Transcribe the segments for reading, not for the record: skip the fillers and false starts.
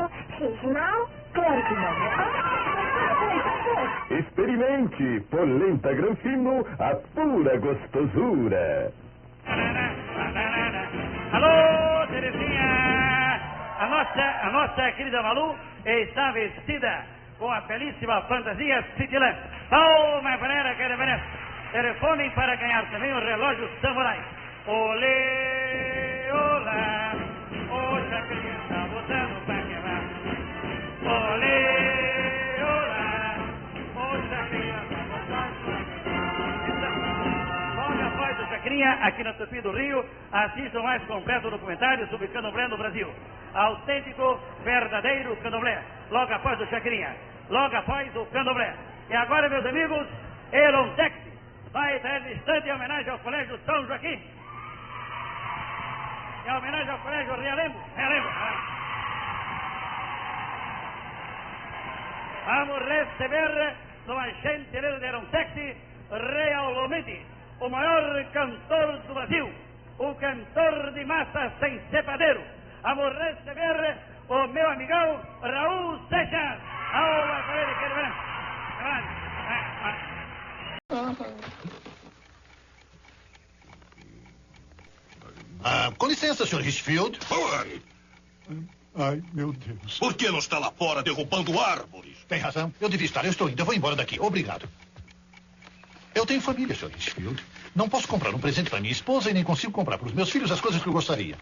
mesmo? Sim, não? Claro que não. Experimente polenta granfino, a pura gostosura. Alô, Terezinha! A nossa querida Malu está vestida com a belíssima fantasia Citilã. Palma para Caravana. Telefonem para ganhar também o relógio Samurai. Olê, olá, hoje a criança está botando pra quebrar. Olê, olá, hoje a criança está botando pra quebrar. Logo após o Chacrinha, aqui na Tupi do Rio, assista o mais completo documentário sobre candomblé no Brasil. Autêntico, verdadeiro candomblé. Logo após o Chacrinha, logo após o candomblé. E agora, meus amigos, Elon Taxi vai estar distante em homenagem ao Colégio São Joaquim. Em homenagem ao Colégio Realengo. Vamos receber no agente de Elon Taxi realmente o maior cantor do Brasil, o cantor de massa sem cepadeiro. Vamos receber o meu amigão Raul Seixas. Aula para ele, querido. Com licença, Sr. Richfield. Oi. Ai, meu Deus. Por que não está lá fora derrubando árvores? Tem razão. Eu devia estar. Eu estou indo. Eu vou embora daqui. Obrigado. Eu tenho família, Sr. Richfield. Não posso comprar um presente para minha esposa e nem consigo comprar para os meus filhos as coisas que eu gostaria.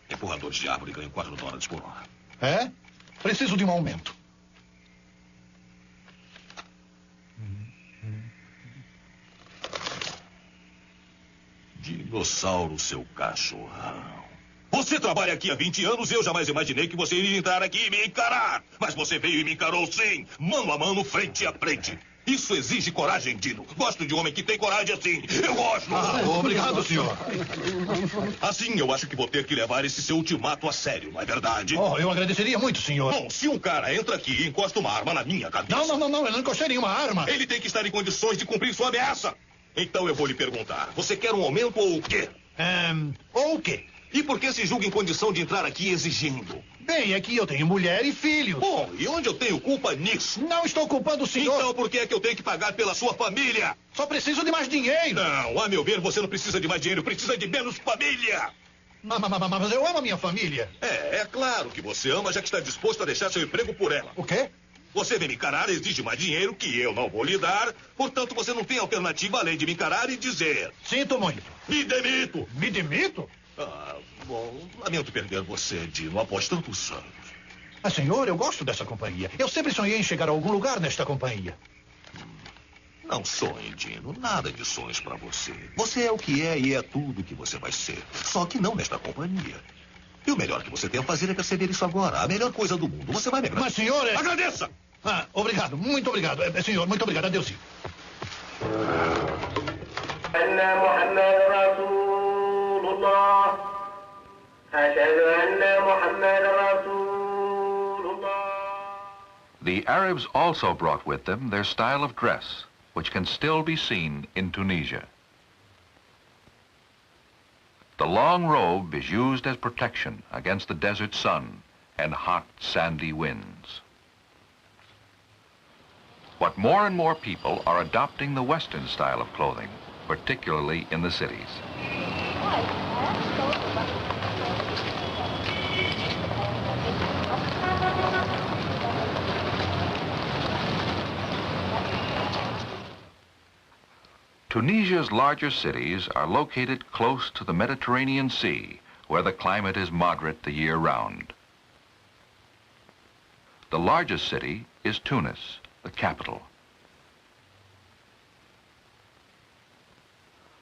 Empurradores de árvore ganham $4 por hora. É? Preciso de um aumento. Dinossauro, seu cachorrão. Você trabalha aqui há 20 anos e eu jamais imaginei que você iria entrar aqui e me encarar. Mas você veio e me encarou sim, mano a mano, frente a frente. Isso exige coragem, Dino. Gosto de um homem que tem coragem assim. Eu gosto. Obrigado, senhor. Assim, eu acho que vou ter que levar esse seu ultimato a sério, não é verdade? Oh, eu agradeceria muito, senhor. Bom, se um cara entra aqui e encosta uma arma na minha cabeça... Não, eu não encostei nenhuma arma. Ele tem que estar em condições de cumprir sua ameaça. Então eu vou lhe perguntar, você quer um aumento ou o quê? Ou o quê? E por que se julga em condição de entrar aqui exigindo? Bem, aqui eu tenho mulher e filhos. Bom, e onde eu tenho culpa nisso? Não estou culpando o senhor. Então por que é que eu tenho que pagar pela sua família? Só preciso de mais dinheiro. Não, a meu ver, você não precisa de mais dinheiro, precisa de menos família. Mas eu amo a minha família. É claro que você ama, já que está disposto a deixar seu emprego por ela. O quê? Você vem me encarar, exige mais dinheiro que eu não vou lhe dar. Portanto, você não tem alternativa além de me encarar e dizer... Sinto muito. Me demito. Me demito? Bom, lamento perder você, Dino, após tantos anos. Mas, senhor, eu gosto dessa companhia. Eu sempre sonhei em chegar a algum lugar nesta companhia. Não sonhe, Dino. Nada de sonhos pra você. Você é o que é e é tudo que você vai ser. Só que não nesta companhia. E o melhor que você tem a fazer é perceber isso agora. A melhor coisa do mundo. Você vai me agradecer. Mas, senhor... Agradeça! Obrigado. Muito obrigado. Senhor, muito obrigado. Adeus, sim. The Arabs also brought with them their style of dress, which can still be seen in Tunisia. The long robe is used as protection against the desert sun and hot, sandy winds. But more and more people are adopting the Western style of clothing, particularly in the cities. Tunisia's larger cities are located close to the Mediterranean Sea, where the climate is moderate the year round. The largest city is Tunis, the capital.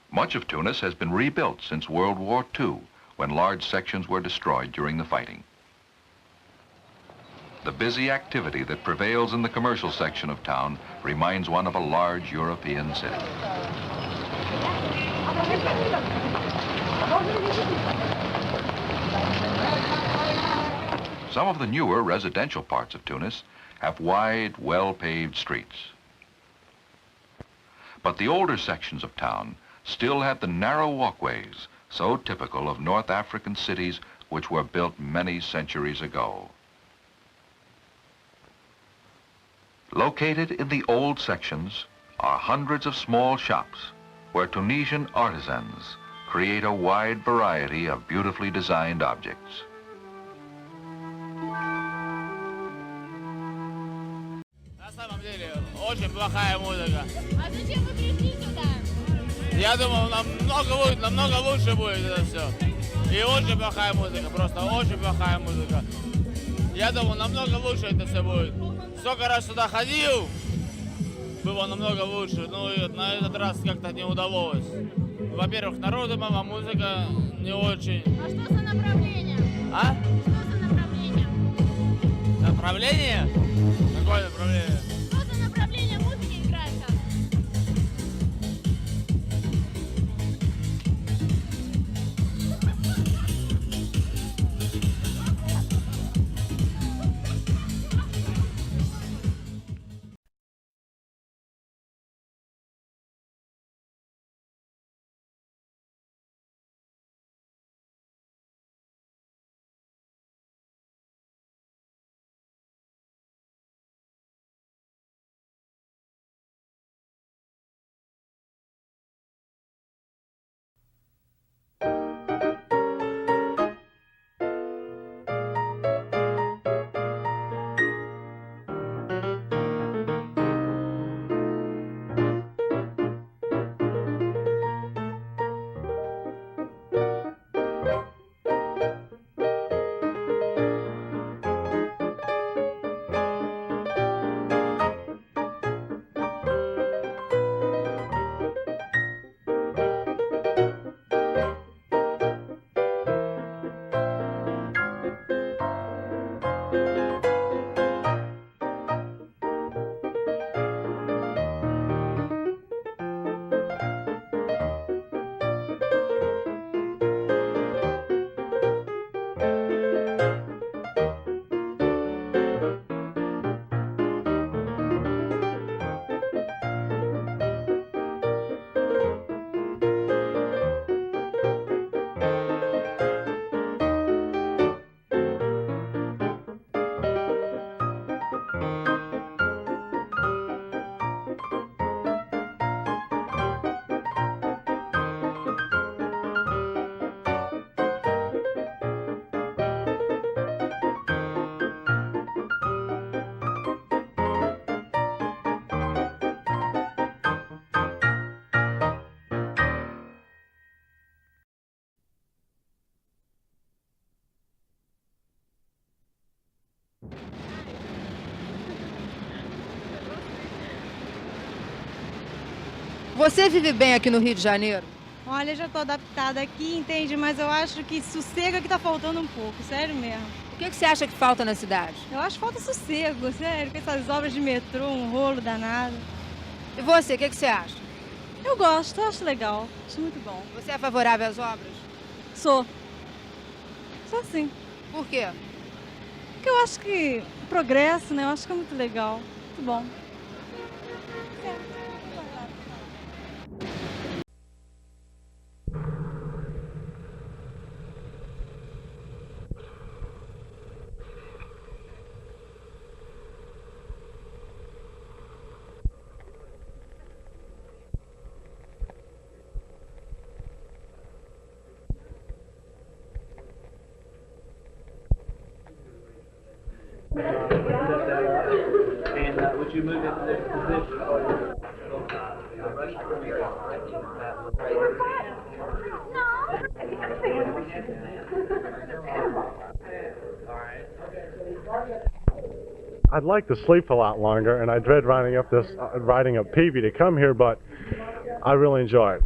Much of Tunis has been rebuilt since World War II, when large sections were destroyed during the fighting. The busy activity that prevails in the commercial section of town reminds one of a large European city. Some of the newer residential parts of Tunis have wide, well-paved streets. But the older sections of town still have the narrow walkways so typical of North African cities which were built many centuries ago. Located in the old sections are hundreds of small shops where Tunisian artisans create a wide variety of beautifully designed objects. На самом деле, очень плохая музыка. А зачем вы пришли сюда? Я думал, намного лучше будет это все. И очень плохая музыка, просто очень плохая музыка. Я думал, намного лучше это все будет. Сколько раз сюда ходил, было намного лучше. Ну и на этот раз как-то не удалось. Во-первых, народу мало, музыка не очень. А что за направление? А? Что за направление? Направление? Какое направление? Что за направление музыки играет там? Você vive bem aqui no Rio de Janeiro? Olha, já tô adaptada aqui, entende? Mas eu acho que sossego é que tá faltando um pouco, sério mesmo. O que você acha que falta na cidade? Eu acho que falta sossego, sério, com essas obras de metrô, um rolo danado. E você, o que você acha? Eu gosto, eu acho legal, acho muito bom. Você é favorável às obras? Sou. Sou sim. Por quê? Porque eu acho que progresso, né? Eu acho que é muito legal, muito bom. And would you move into this position? I'd like to sleep a lot longer, and I dread riding up Peavey to come here, but I really enjoy it.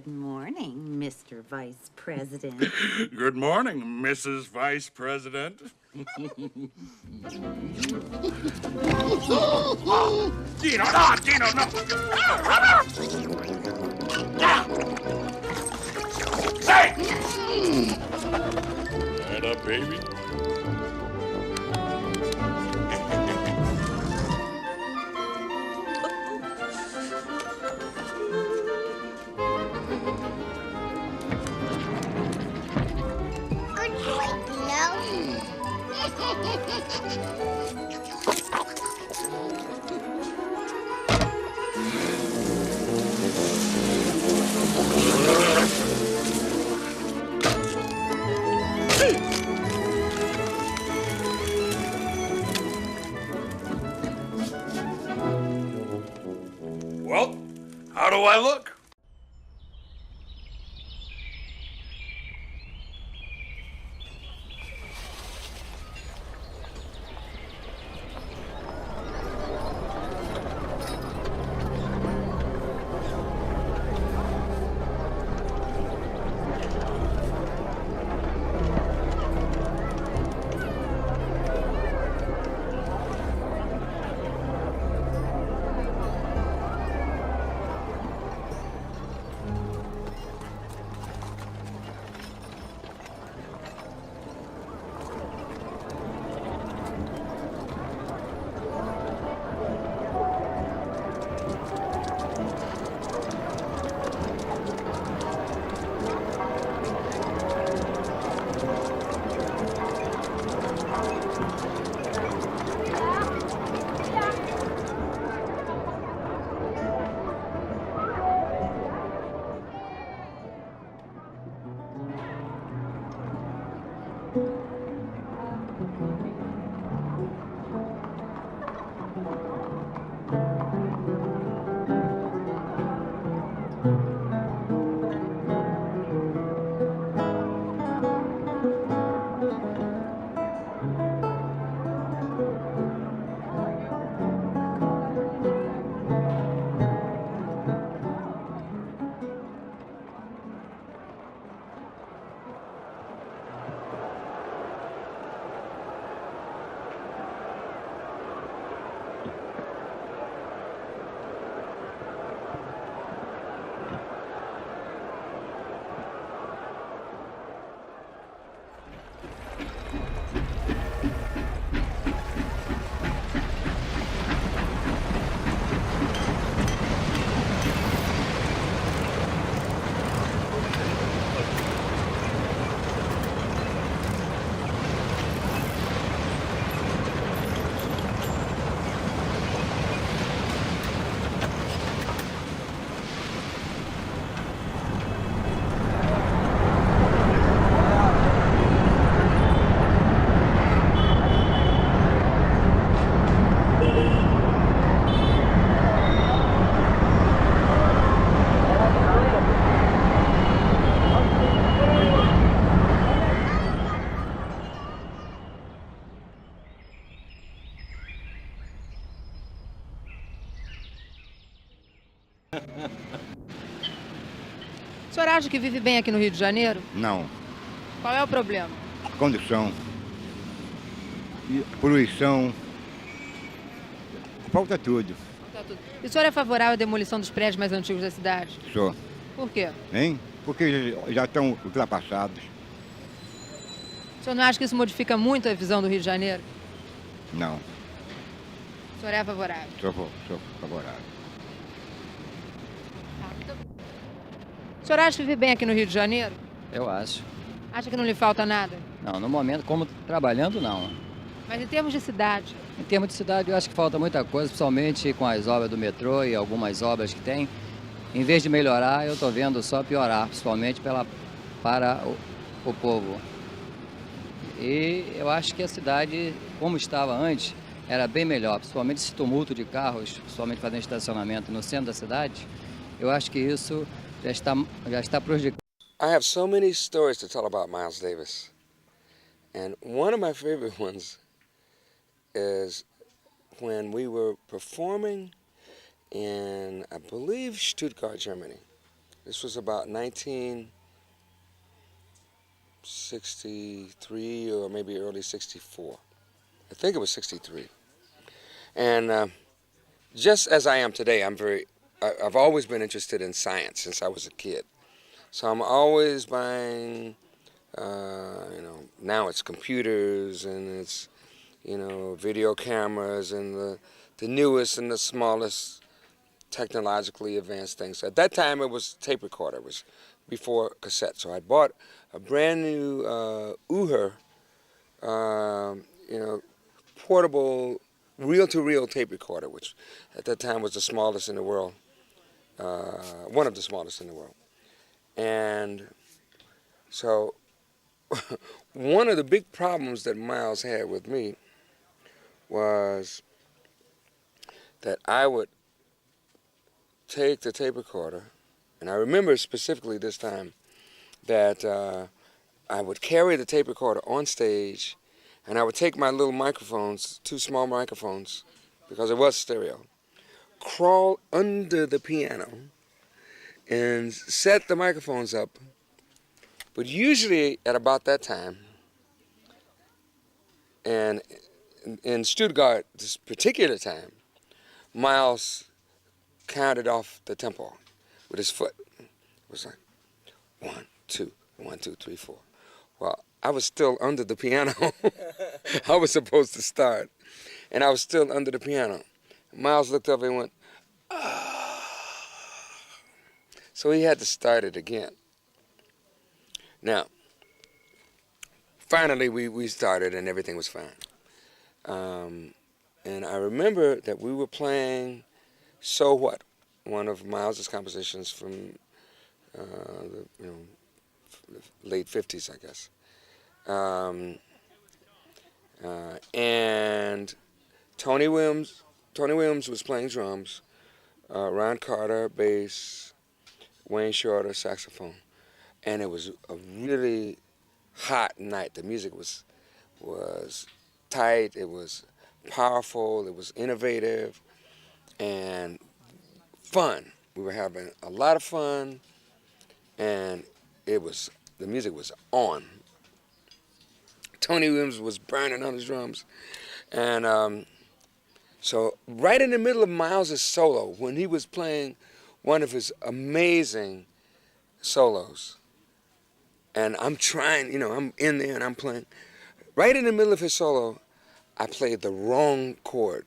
Good morning, Mr. Vice President. Good morning, Mrs. Vice President. Dino, no, Dino, no. Say! Head up, baby. Well, how do I look? O senhor acha que vive bem aqui no Rio de Janeiro? Não. Qual é o problema? Condução, poluição, falta tudo. E o senhor é favorável à demolição dos prédios mais antigos da cidade? Só. Por quê? Hein? Porque já estão ultrapassados. O senhor não acha que isso modifica muito a visão do Rio de Janeiro? Não. O senhor é favorável? Sou favorável. O senhor acha que vive bem aqui no Rio de Janeiro? Eu acho. Acha que não lhe falta nada? Não, no momento, como trabalhando, não. Mas em termos de cidade? Em termos de cidade, eu acho que falta muita coisa, principalmente com as obras do metrô e algumas obras que tem. Em vez de melhorar, eu estou vendo só piorar, principalmente para o povo. E eu acho que a cidade, como estava antes, era bem melhor, principalmente esse tumulto de carros, principalmente fazendo estacionamento no centro da cidade. Eu acho que isso já está prejudicando. I have so many stories to tell about Miles Davis. And one of my favorite ones is when we were performing in, I believe, Stuttgart, Germany. This was about 1963 or maybe early 64. I think it was 63. And just as I am today, I've always been interested in science since I was a kid. So I'm always buying, now it's computers and it's, video cameras and the newest and the smallest technologically advanced things. At that time, it was tape recorder. It was before cassette. So I bought a brand new Uher, portable reel-to-reel tape recorder, which at that time was the smallest in the world, one of the smallest in the world. And so one of the big problems that Miles had with me was that I would take the tape recorder, and I remember specifically this time that I would carry the tape recorder on stage, and I would take my little microphones, 2 small microphones, because it was stereo, crawl under the piano and set the microphones up. But usually at about that time, and in Stuttgart this particular time, Miles counted off the tempo with his foot. It was like 1, 2, 1, 2, 3, 4. Well, I was still under the piano. I was supposed to start, and I was still under the piano. Miles looked up and went, ah. So he had to start it again. Now, finally we started and everything was fine. And I remember that we were playing So What, one of Miles's compositions from the late 50s, I guess. And Tony Williams was playing drums, Ron Carter bass, Wayne Shorter saxophone, and it was a really hot night. The music was tight, it was powerful, it was innovative, and fun. We were having a lot of fun, and the music was on. Tony Williams was burning on his drums, and so right in the middle of Miles's solo, when he was playing one of his amazing solos, and I'm trying, I'm in there and I'm playing. Right in the middle of his solo, I played the wrong chord.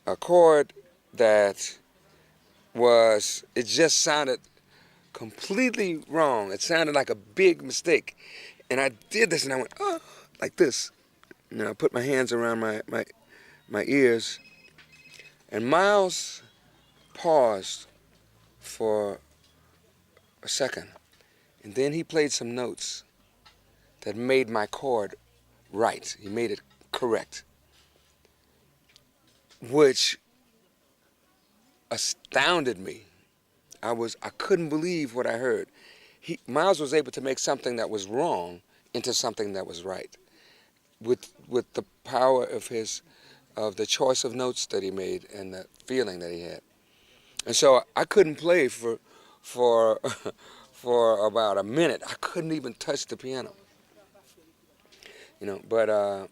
A chord that it just sounded completely wrong. It sounded like a big mistake. And I did this and I went, oh, like this. And I put my hands around my ears. And Miles paused for a second. And then he played some notes that made my chord right. He made it correct, which astounded me. I couldn't believe what I heard. Miles was able to make something that was wrong into something that was right, with the power of the choice of notes that he made and the feeling that he had. And so I couldn't play for about a minute. I couldn't even touch the piano. But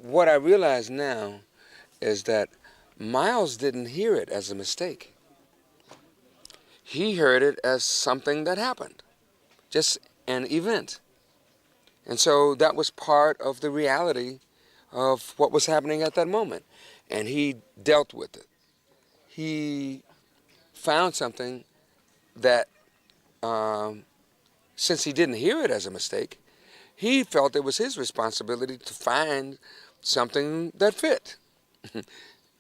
what I realize now is that Miles didn't hear it as a mistake. He heard it as something that happened, just an event. And so that was part of the reality of what was happening at that moment. And he dealt with it. He found something that, since he didn't hear it as a mistake, he felt it was his responsibility to find something that fit.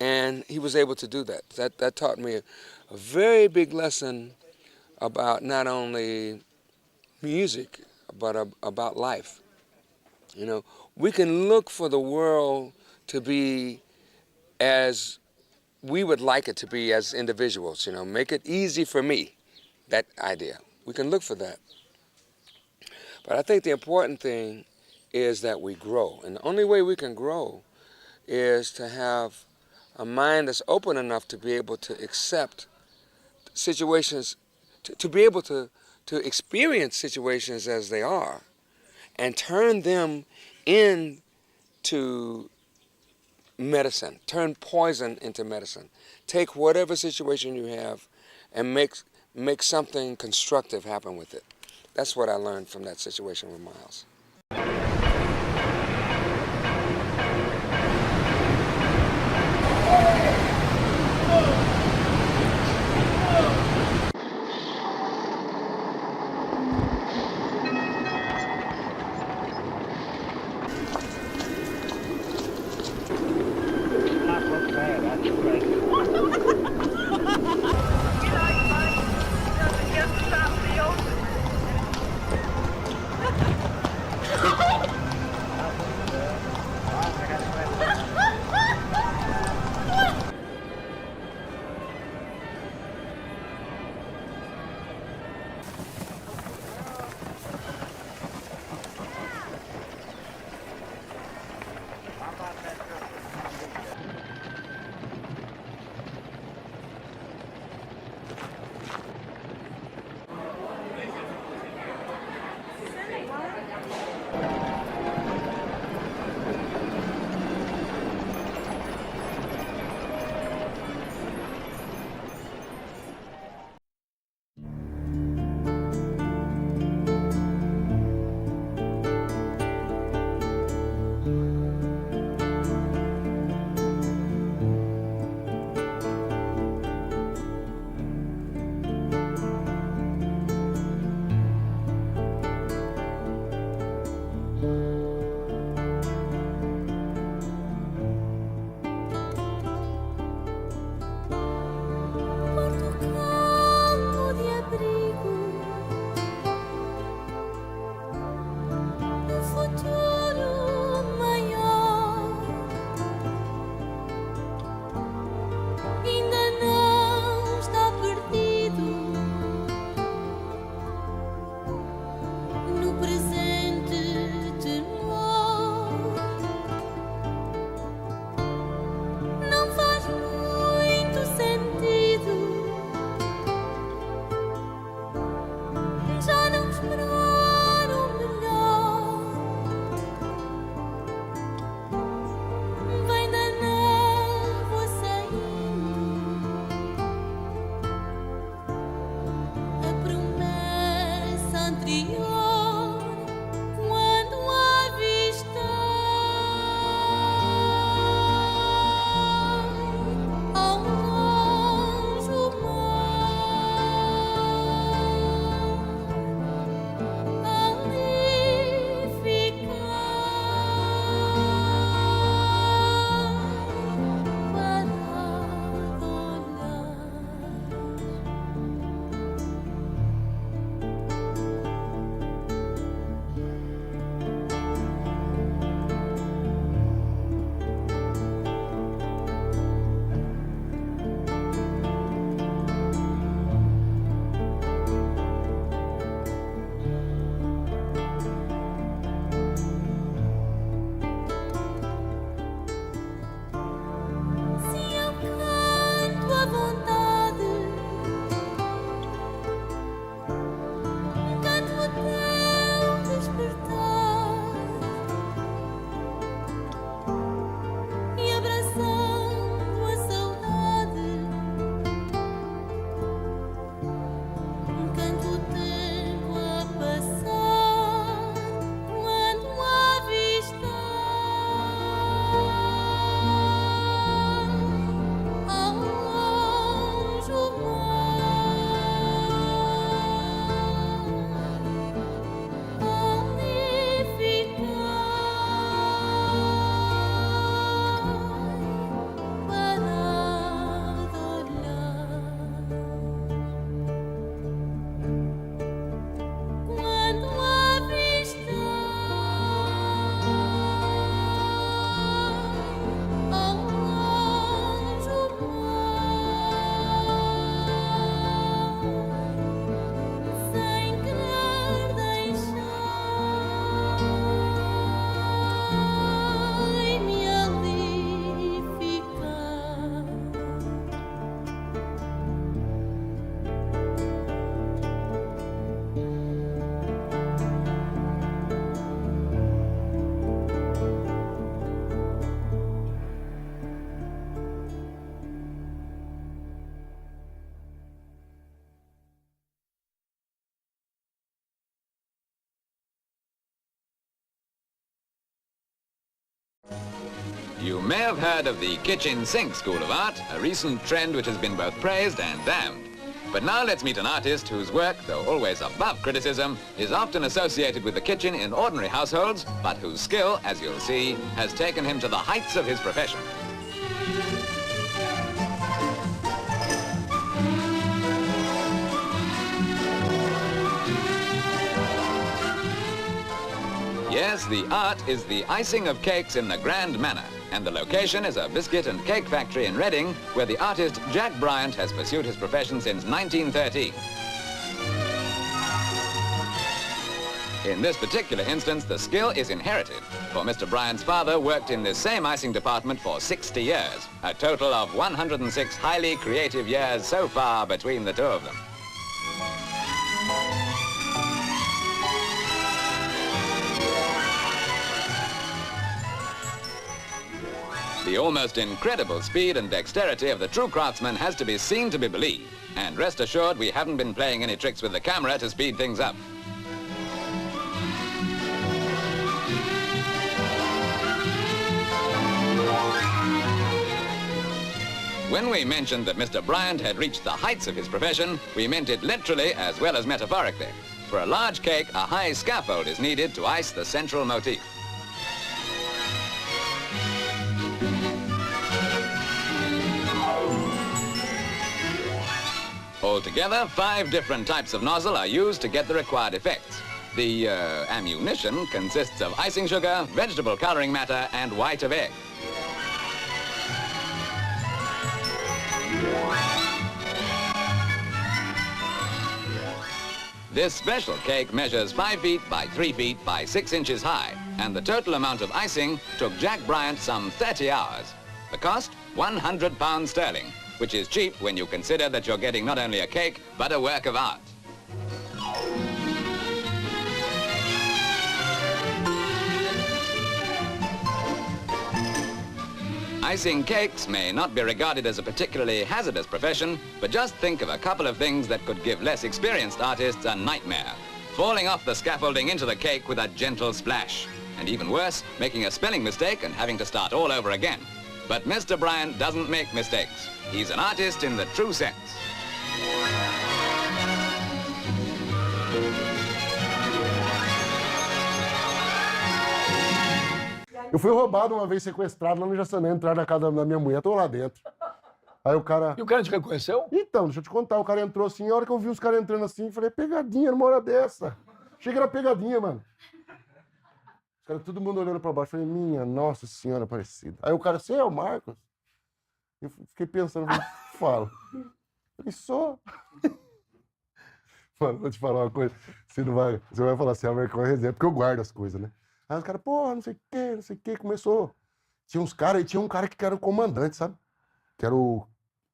And he was able to do that. That taught me a very big lesson about not only music, but about life. We can look for the world to be as we would like it to be as individuals, make it easy for me, that idea. We can look for that. But I think the important thing is that we grow. And the only way we can grow is to have a mind that's open enough to be able to accept situations, to be able to experience situations as they are and turn them into medicine, turn poison into medicine. Take whatever situation you have and make something constructive happen with it. That's what I learned from that situation with Miles. You may have heard of the kitchen sink school of art, a recent trend which has been both praised and damned. But now let's meet an artist whose work, though always above criticism, is often associated with the kitchen in ordinary households, but whose skill, as you'll see, has taken him to the heights of his profession. Yes, the art is the icing of cakes in the grand manner, and the location is a biscuit and cake factory in Reading, where the artist Jack Bryant has pursued his profession since 1913. In this particular instance, the skill is inherited, for Mr. Bryant's father worked in this same icing department for 60 years, a total of 106 highly creative years so far between the two of them. The almost incredible speed and dexterity of the true craftsman has to be seen to be believed. And rest assured, we haven't been playing any tricks with the camera to speed things up. When we mentioned that Mr. Bryant had reached the heights of his profession, we meant it literally as well as metaphorically. For a large cake, a high scaffold is needed to ice the central motif. Altogether, 5 different types of nozzle are used to get the required effects. The ammunition consists of icing sugar, vegetable coloring matter, and white of egg. This special cake measures 5 feet by 3 feet by 6 inches high, and the total amount of icing took Jack Bryant some 30 hours. The cost, £100 sterling, which is cheap when you consider that you're getting not only a cake, but a work of art. Icing cakes may not be regarded as a particularly hazardous profession, but just think of a couple of things that could give less experienced artists a nightmare. Falling off the scaffolding into the cake with a gentle splash. And even worse, making a spelling mistake and having to start all over again. But Mr. Bryant doesn't make mistakes. He's an artist in the true sense. Eu fui roubado uma vez, sequestrado lá no Jaçanã, entrar na casa da minha mulher, tô lá dentro. Aí o cara... E o cara te reconheceu? Então, deixa eu te contar, o cara entrou assim, a hora que eu vi os caras entrando assim, falei, pegadinha numa hora dessa. Chega na pegadinha, mano. Os caras, todo mundo olhando pra baixo, falei, minha Nossa Senhora Aparecida. Aí o cara, você é o Marcos? Eu fiquei pensando, falo. Falei, sou. Mano, vou te falar uma coisa, você vai falar assim, Marcos é reserva, porque eu guardo as coisas, né? Aí os caras, pô, não sei o que, começou. Tinha uns caras, e tinha um cara que era o comandante, sabe? Que era o...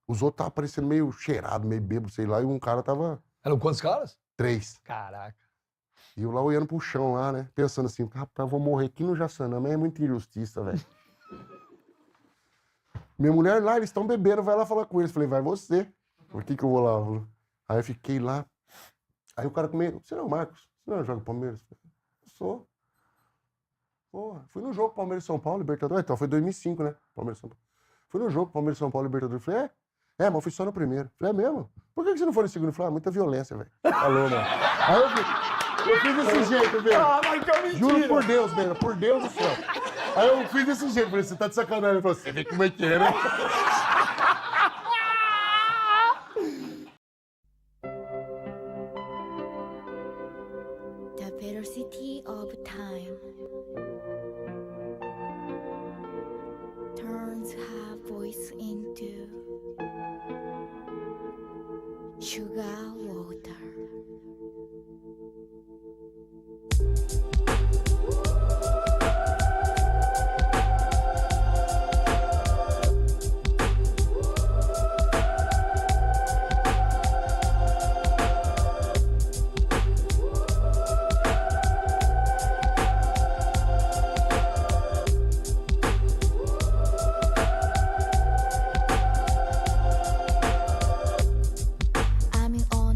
Os outros estavam parecendo meio cheirado, meio bêbado, sei lá, e um cara tava... Eram quantos caras? 3. Caraca. E eu lá olhando pro chão lá, né? Pensando assim, rapaz, eu vou morrer aqui no Jaçanã, mas é muita injustiça, velho. Minha mulher lá, eles estão bebendo, vai lá falar com eles. Falei, vai você. Por que eu vou lá? Aí eu fiquei lá. Aí o cara comigo, você não é o Marcos? Você não joga Palmeiras? Eu sou. Porra, fui no jogo Palmeiras e São Paulo, Libertadores. Então, foi 2005, né? Palmeiras e São Paulo. Fui no jogo Palmeiras e São Paulo, Libertadores. Falei, mas eu fui só no primeiro. Falei, é mesmo? Por que você não foi no segundo? Falei, muita violência, velho. Falou, mano. Aí eu fiz desse jeito, velho. Ah, mas que é mentira. Juro por Deus, velho. Por Deus do céu. Aí eu fiz desse jeito. Falei, você tá de sacanagem. Ele falou, você vê como é que é, né? The velocity of time turns her voice into sugar water. I'm on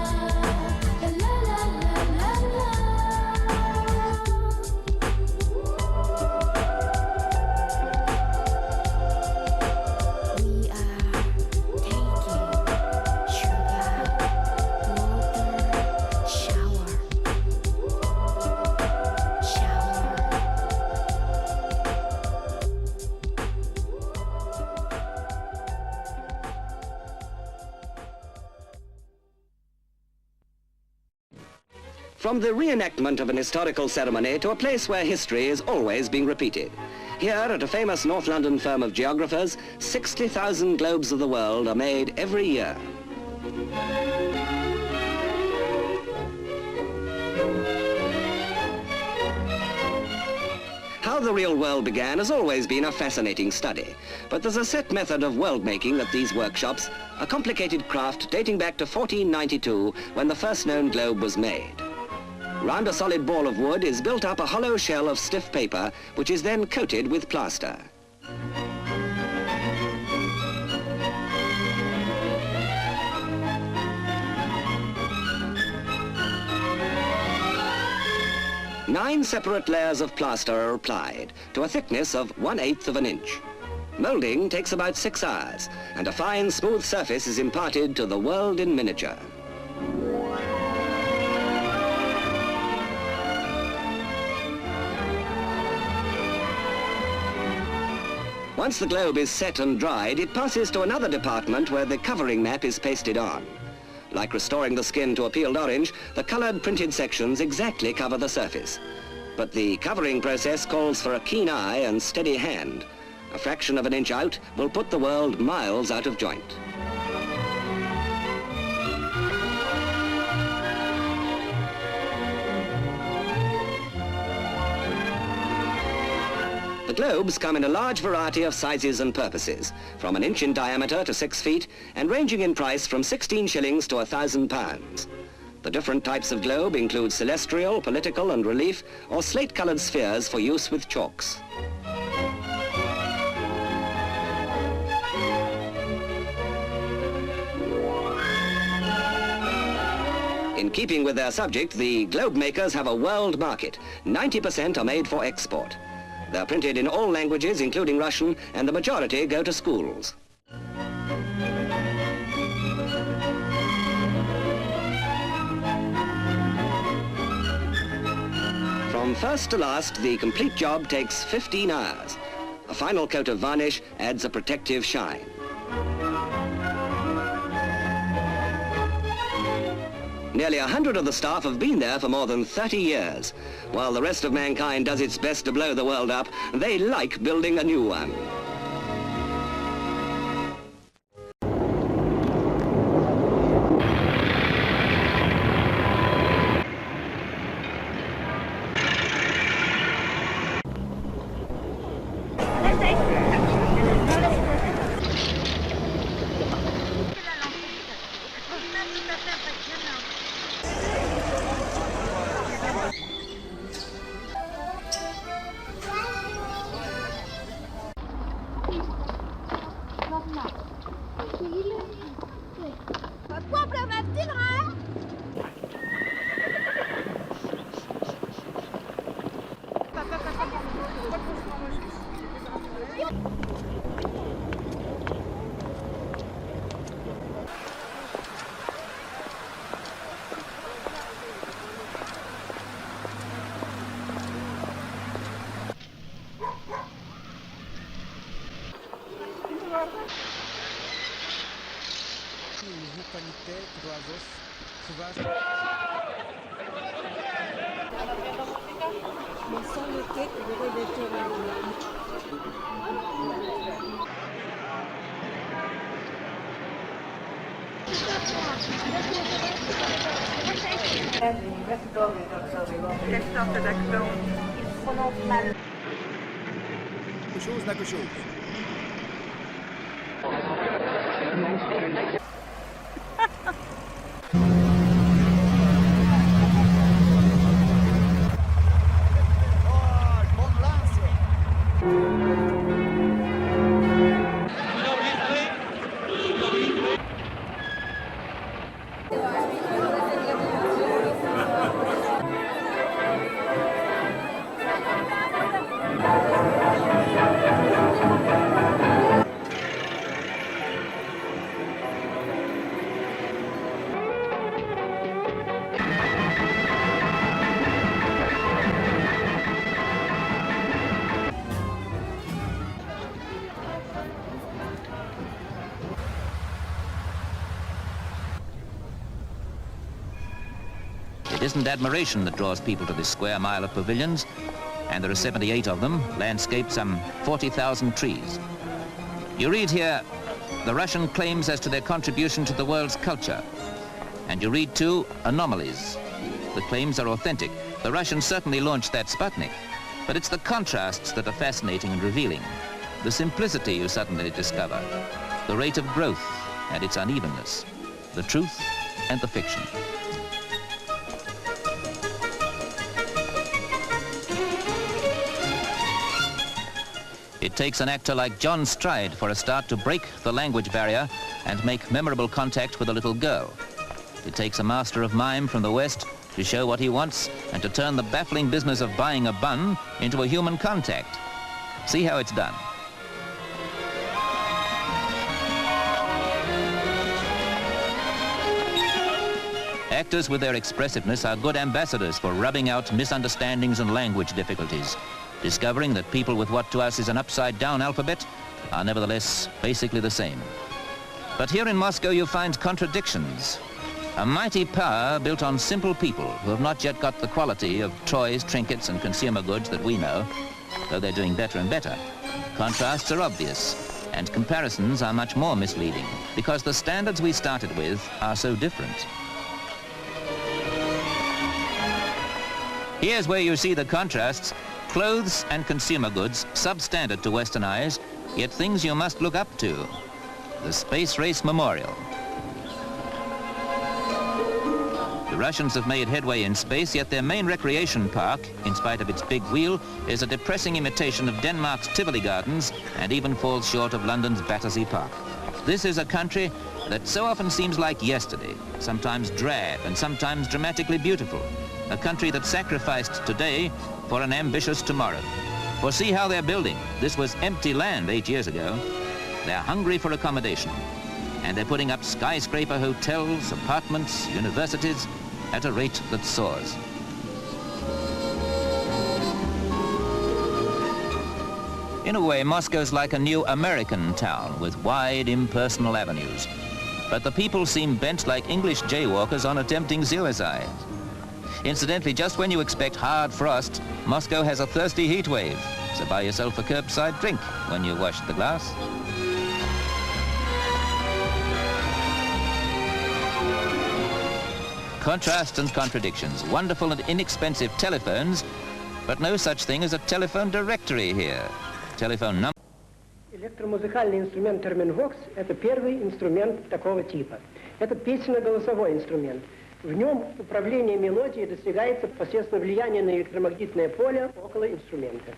From the reenactment of an historical ceremony to a place where history is always being repeated. Here, at a famous North London firm of geographers, 60,000 globes of the world are made every year. How the real world began has always been a fascinating study, but there's a set method of world making at these workshops, a complicated craft dating back to 1492 when the first known globe was made. Round a solid ball of wood is built up a hollow shell of stiff paper, which is then coated with plaster. Nine separate layers of plaster are applied to a thickness of 1/8 of an inch. Moulding takes about 6 hours, and a fine, smooth surface is imparted to the world in miniature. Once the globe is set and dried, it passes to another department where the covering map is pasted on. Like restoring the skin to a peeled orange, the coloured printed sections exactly cover the surface. But the covering process calls for a keen eye and steady hand. A fraction of an inch out will put the world miles out of joint. The globes come in a large variety of sizes and purposes, from an inch in diameter to 6 feet, and ranging in price from 16 shillings to £1,000. The different types of globe include celestial, political and relief, or slate-coloured spheres for use with chalks. In keeping with their subject, the globe makers have a world market. 90% are made for export. They're printed in all languages, including Russian, and the majority go to schools. From first to last, the complete job takes 15 hours. A final coat of varnish adds a protective shine. Nearly 100 of the staff have been there for more than 30 years. While the rest of mankind does its best to blow the world up, they like building a new one. It isn't admiration that draws people to this square mile of pavilions, and there are 78 of them, landscaped some 40,000 trees. You read here the Russian claims as to their contribution to the world's culture. And you read too, anomalies. The claims are authentic. The Russians certainly launched that Sputnik, but it's the contrasts that are fascinating and revealing. The simplicity you suddenly discover, the rate of growth and its unevenness, the truth and the fiction. It takes an actor like John Stride for a start to break the language barrier and make memorable contact with a little girl. It takes a master of mime from the West to show what he wants and to turn the baffling business of buying a bun into a human contact. See how it's done. Actors with their expressiveness are good ambassadors for rubbing out misunderstandings and language difficulties, discovering that people with what to us is an upside-down alphabet are nevertheless basically the same. But here in Moscow you find contradictions. A mighty power built on simple people who have not yet got the quality of toys, trinkets and consumer goods that we know, though they're doing better and better. Contrasts are obvious, and comparisons are much more misleading, because the standards we started with are so different. Here's where you see the contrasts. Clothes and consumer goods, substandard to Western eyes, yet things you must look up to. The Space Race Memorial. The Russians have made headway in space, yet their main recreation park, in spite of its big wheel, is a depressing imitation of Denmark's Tivoli Gardens and even falls short of London's Battersea Park. This is a country that so often seems like yesterday, sometimes drab and sometimes dramatically beautiful. A country that sacrificed today for an ambitious tomorrow. For see how they're building. This was empty land 8 years ago. They're hungry for accommodation. And they're putting up skyscraper hotels, apartments, universities at a rate that soars. In a way, Moscow's like a new American town with wide, impersonal avenues. But the people seem bent like English jaywalkers on attempting suicide. Incidentally, just when you expect hard frost, Moscow has a thirsty heat wave. So buy yourself a curbside drink when you wash the glass. Contrasts and contradictions, wonderful and inexpensive telephones, but no such thing as a telephone directory here. Telephone number. Электромузыкальный инструмент терминвокс – это первый инструмент такого типа. Это песенно-голосовой инструмент. В нем управление мелодией достигается посредством влияния на электромагнитное поле около инструмента.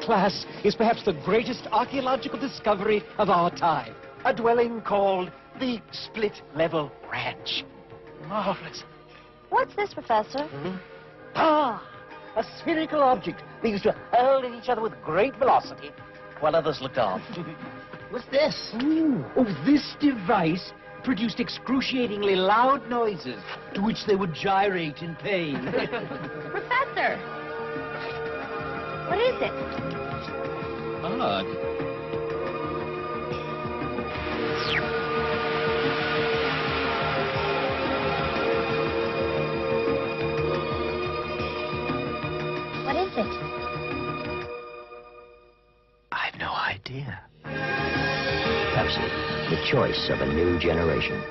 class is perhaps the greatest archaeological discovery of our time. A dwelling called the Split Level Ranch. Marvelous. What's this, Professor? Ah, a spherical object they used to hurl at each other with great velocity while others looked on. What's this? Oh, this device produced excruciatingly loud noises to which they would gyrate in pain. Professor! What is it? Odd. What is it? I've no idea. Pepsi, the choice of a new generation.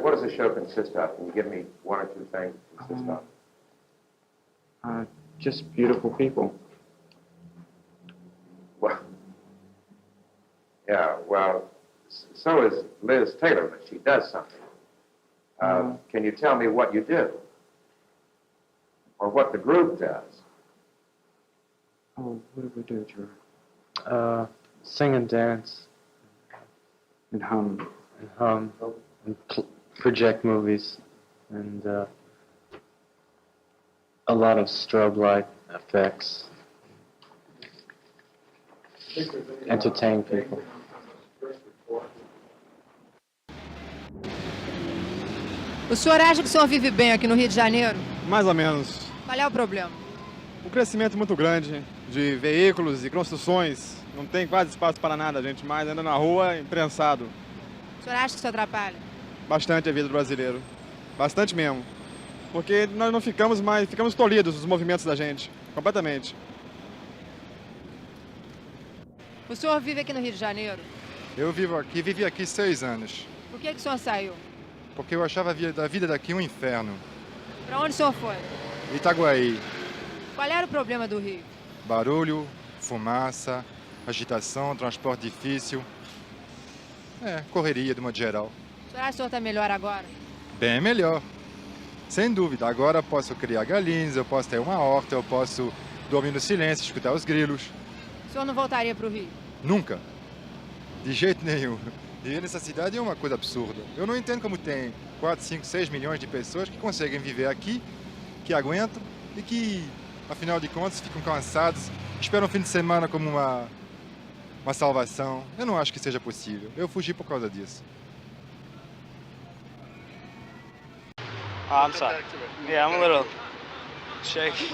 What does the show consist of? Can you give me one or two things it consists of? Just beautiful people. Well, yeah, well, so is Liz Taylor, but she does something. Can you tell me what you do? Or what the group does? Oh, what do we do, Drew? Sing and dance. And hum. And project movies. And a lot of strobe light effects. Entertain people. O senhor acha que o senhor vive bem aqui no Rio de Janeiro? Mais ou menos. Qual é o problema? O crescimento muito grande de veículos e construções. Não tem quase espaço para nada, a gente mais anda na rua imprensado. O senhor acha que isso atrapalha? Bastante a vida do brasileiro. Bastante mesmo. Porque nós não ficamos mais, ficamos tolhidos dos movimentos da gente. Completamente. O senhor vive aqui no Rio de Janeiro? Eu vivi aqui 6 anos. Por que o senhor saiu? Porque eu achava a vida daqui um inferno. Para onde o senhor foi? Itaguaí. Qual era o problema do Rio? Barulho, fumaça, agitação, transporte difícil. Correria de modo geral. O senhor acha que o senhor está melhor agora? Bem melhor. Sem dúvida. Agora eu posso criar galinhas, eu posso ter uma horta, eu posso dormir no silêncio, escutar os grilos. O senhor não voltaria para o Rio? Nunca. De jeito nenhum. Viver nessa cidade é uma coisa absurda. Eu não entendo como tem 4, 5, 6 milhões de pessoas que conseguem viver aqui, que aguentam e que, afinal de contas, ficam cansados, esperam o fim de semana como uma salvação. Eu não acho que seja possível. Eu fugi por causa disso. I'm sorry. Yeah, I'm a little shaky.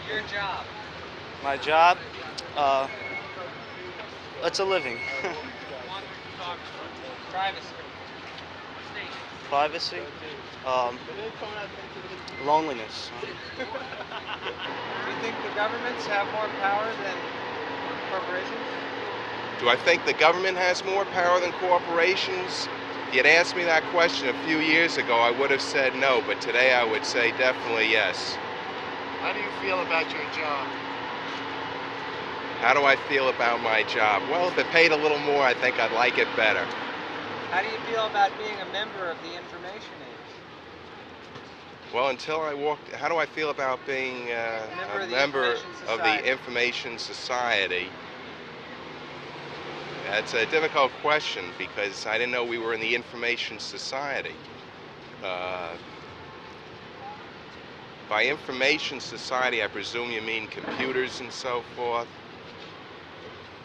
Your job? My job? It's a living. Privacy. Privacy? Loneliness. Do you think the governments have more power than corporations? Do I think the government has more power than corporations? If you'd asked me that question a few years ago, I would have said no, but today I would say definitely yes. How do you feel about your job? How do I feel about my job? Well, if it paid a little more, I think I'd like it better. How do you feel about being a member of the information age? Well, until I walked, how do I feel about being a member of the Information Society? That's a difficult question because I didn't know we were in the Information Society. By Information Society, I presume you mean computers and so forth.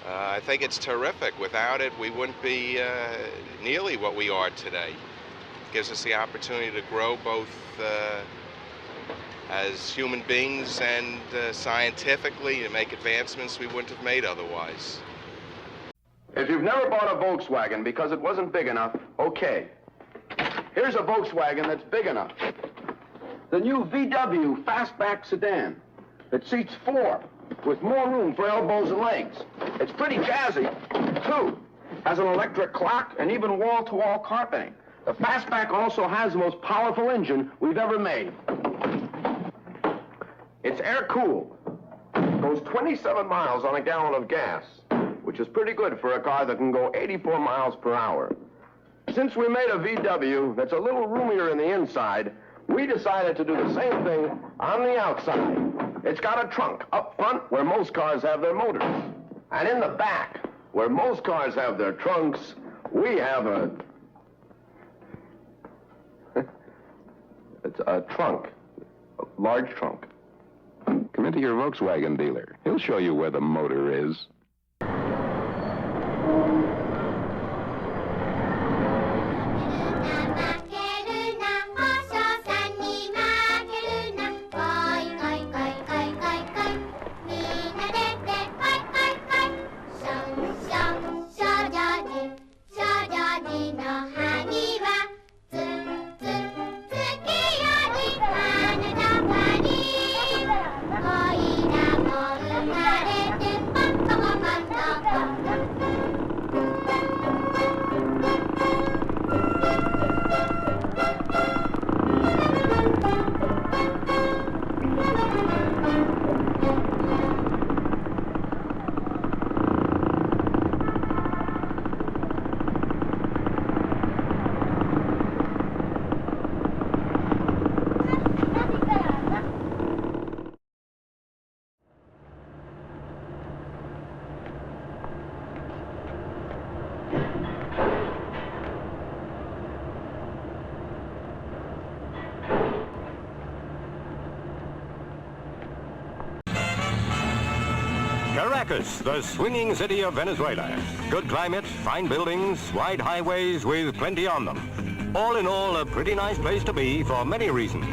I think it's terrific. Without it, we wouldn't be nearly what we are today. It gives us the opportunity to grow both as human beings and scientifically, to make advancements we wouldn't have made otherwise. If you've never bought a Volkswagen because it wasn't big enough, okay. Here's a Volkswagen that's big enough. The new VW fastback sedan. It seats 4 with more room for elbows and legs. It's pretty jazzy, too. Has an electric clock and even wall-to-wall carpeting. The fastback also has the most powerful engine we've ever made. It's air-cooled. Goes 27 miles on a gallon of gas, which is pretty good for a car that can go 84 miles per hour. Since we made a VW that's a little roomier in the inside, we decided to do the same thing on the outside. It's got a trunk up front where most cars have their motors. And in the back, where most cars have their trunks, we have it's a trunk, a large trunk. Come into your Volkswagen dealer. He'll show you where the motor is. Caracas, the swinging city of Venezuela. Good climate, fine buildings, wide highways with plenty on them. All in all, a pretty nice place to be for many reasons.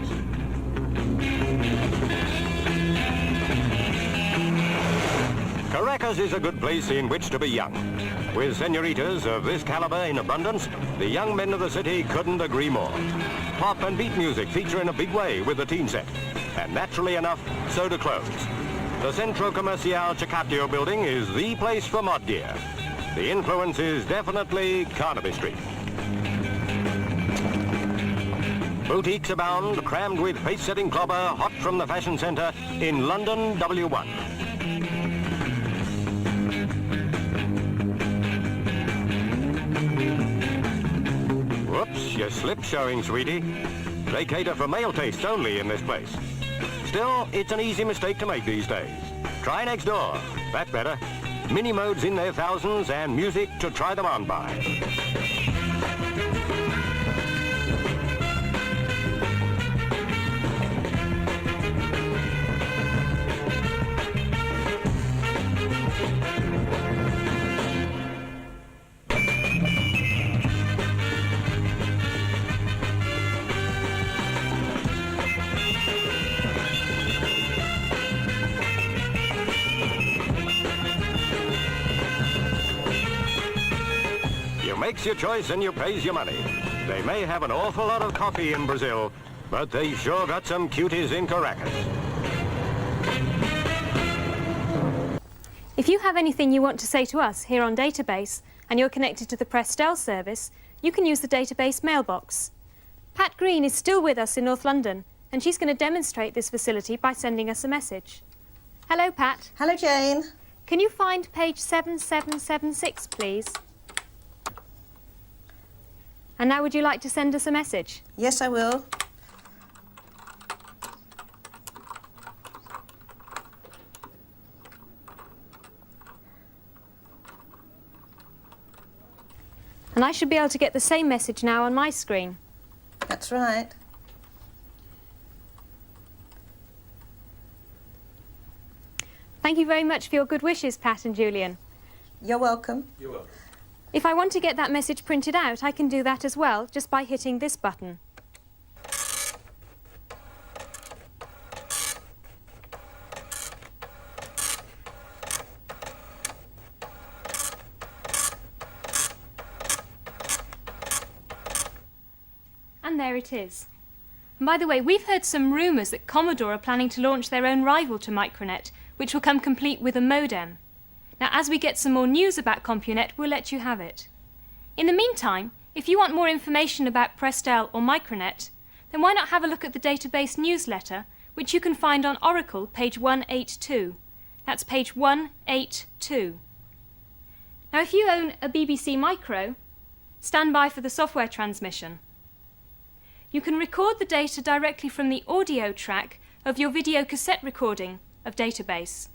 Caracas is a good place in which to be young. With senoritas of this caliber in abundance, the young men of the city couldn't agree more. Pop and beat music feature in a big way with the teen set. And naturally enough, so do clothes. the Centro Comercial Chacatio building is the place for mod gear. The influence is definitely Carnaby Street. Boutiques abound, crammed with pace-setting clobber, hot from the fashion centre in London W1. Whoops, your slip's showing, sweetie. They cater for male tastes only in this place. Still, it's an easy mistake to make these days. Try next door. That's better. Mini modes in their thousands and music to try them on by. Makes your choice and you pays your money. They may have an awful lot of coffee in Brazil, but they've sure got some cuties in Caracas. If you have anything you want to say to us here on Database and you're connected to the Prestel service, you can use the Database mailbox. Pat Green is still with us in North London and she's going to demonstrate this facility by sending us a message. Hello, Pat. Hello, Jane. Can you find page 7776, please? And now would you like to send us a message? Yes, I will. And I should be able to get the same message now on my screen. That's right. Thank you very much for your good wishes, Pat and Julian. You're welcome. You're welcome. If I want to get that message printed out, I can do that as well, just by hitting this button. And there it is. And by the way, we've heard some rumours that Commodore are planning to launch their own rival to Micronet, which will come complete with a modem. Now, as we get some more news about CompuNet, we'll let you have it. In the meantime, if you want more information about Prestel or Micronet, then why not have a look at the Database newsletter, which you can find on Oracle, page 182. That's page 182. Now, if you own a BBC Micro, stand by for the software transmission. You can record the data directly from the audio track of your video cassette recording of Database.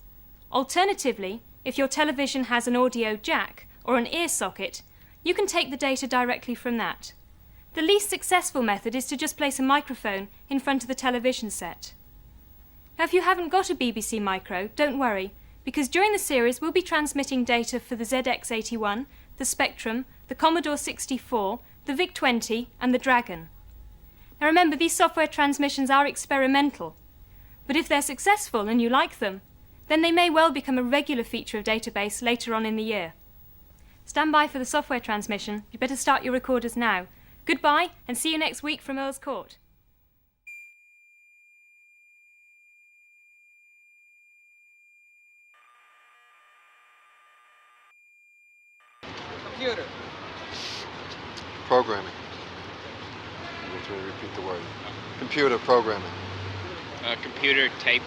Alternatively, if your television has an audio jack or an ear socket, you can take the data directly from that. The least successful method is to just place a microphone in front of the television set. Now, if you haven't got a BBC Micro, don't worry, because during the series we'll be transmitting data for the ZX81, the Spectrum, the Commodore 64, the VIC-20 and the Dragon. Now remember, these software transmissions are experimental, but if they're successful and you like them, then they may well become a regular feature of Database later on in the year. Stand by for the software transmission. You better start your recorders now. Goodbye, and see you next week from Earl's Court. Computer. Programming. You need to repeat the word. Computer programming. Computer tape.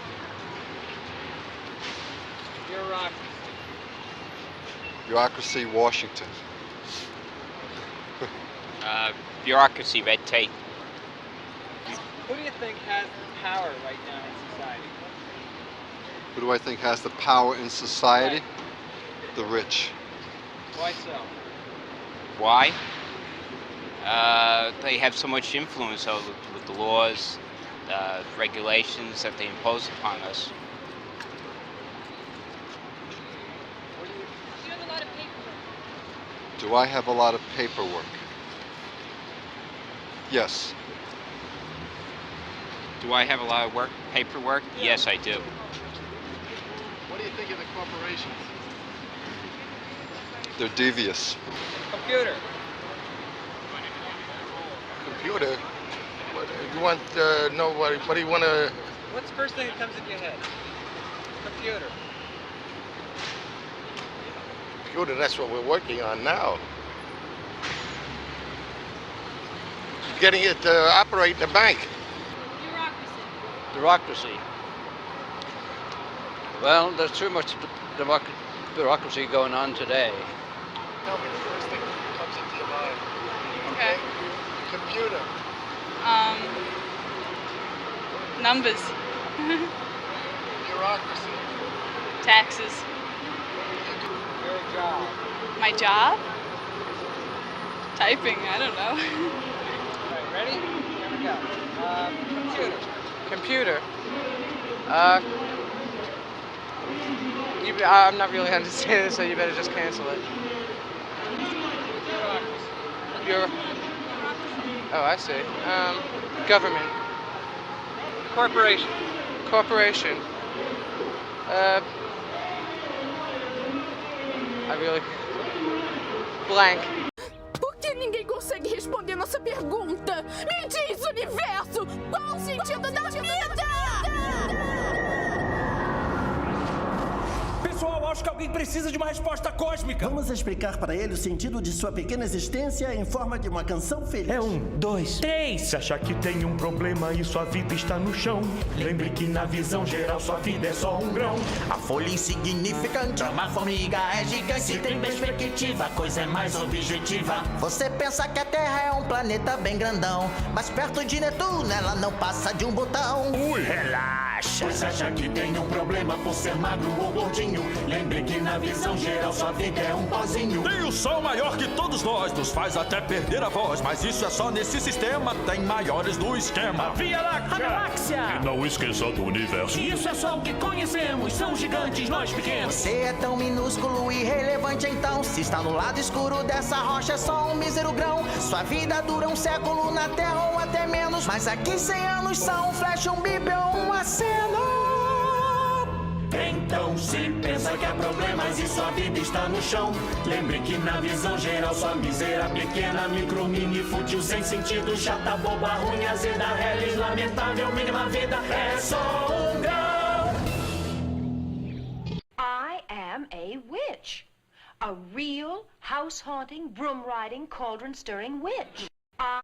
Bureaucracy. Bureaucracy, Washington. Bureaucracy, red tape. Who do you think has the power right now in society? Who do I think has the power in society? Right. The rich. Why so? Why? They have so much influence with the laws, regulations that they impose upon us. Do I have a lot of paperwork? Yes. Do I have a lot of paperwork? Yeah. Yes, I do. What do you think of the corporations? They're devious. Computer. Computer? What, you want to know what do you want to... What's the first thing that comes into your head? Computer. Computer, that's what we're working on now. Getting it to operate in the bank. Bureaucracy. Well, there's too much bureaucracy going on today. Tell me the first thing that comes into your mind. Okay. Computer. Numbers. Bureaucracy. Taxes. Your job. My job? Typing, I don't know. All right, ready? Here we go. Computer. Computer. I'm not really understanding, so you better just cancel it. Oh, I see. Government. Corporation. Corporation. I really... Blank. Por que ninguém consegue responder nossa pergunta? Me diz, universo! Qual o sentido da vida? Pessoal, acho que alguém precisa de uma resposta cósmica. Vamos explicar para ele o sentido de sua pequena existência em forma de uma canção feliz. É 1, 2, 3. Se achar que tem um problema e sua vida está no chão, lembre que na visão geral sua vida é só um grão. A folha insignificante, uma formiga é gigante. Se tem perspectiva, a coisa é mais objetiva. Você pensa que a Terra é um planeta bem grandão, mas perto de Netuno ela não passa de um botão. Ui, relaxa. Pois acha que tem um problema por ser magro ou gordinho, lembre que na visão geral sua vida é um pozinho. Tem o sol maior que todos nós, nos faz até perder a voz, mas isso é só nesse sistema, tem maiores do esquema. Via Láctea! A galáxia! E não esqueça do universo. Isso é só o que conhecemos, são gigantes, nós pequenos. Você é tão minúsculo e irrelevante então, se está no lado escuro dessa rocha é só um mísero grão. Sua vida dura um século na Terra ou até menos, mas aqui 100 anos são um flash, um bip ou um aceno. Então se pensa que há problemas e sua vida está no chão, lembre que na visão geral sua miséria pequena, micro, mini, fútil, sem sentido, chata, boba, ruim, azeda, reles, lamentável, mínima vida, é só um grão. I am a witch. A real house-haunting, broom-riding, cauldron-stirring witch.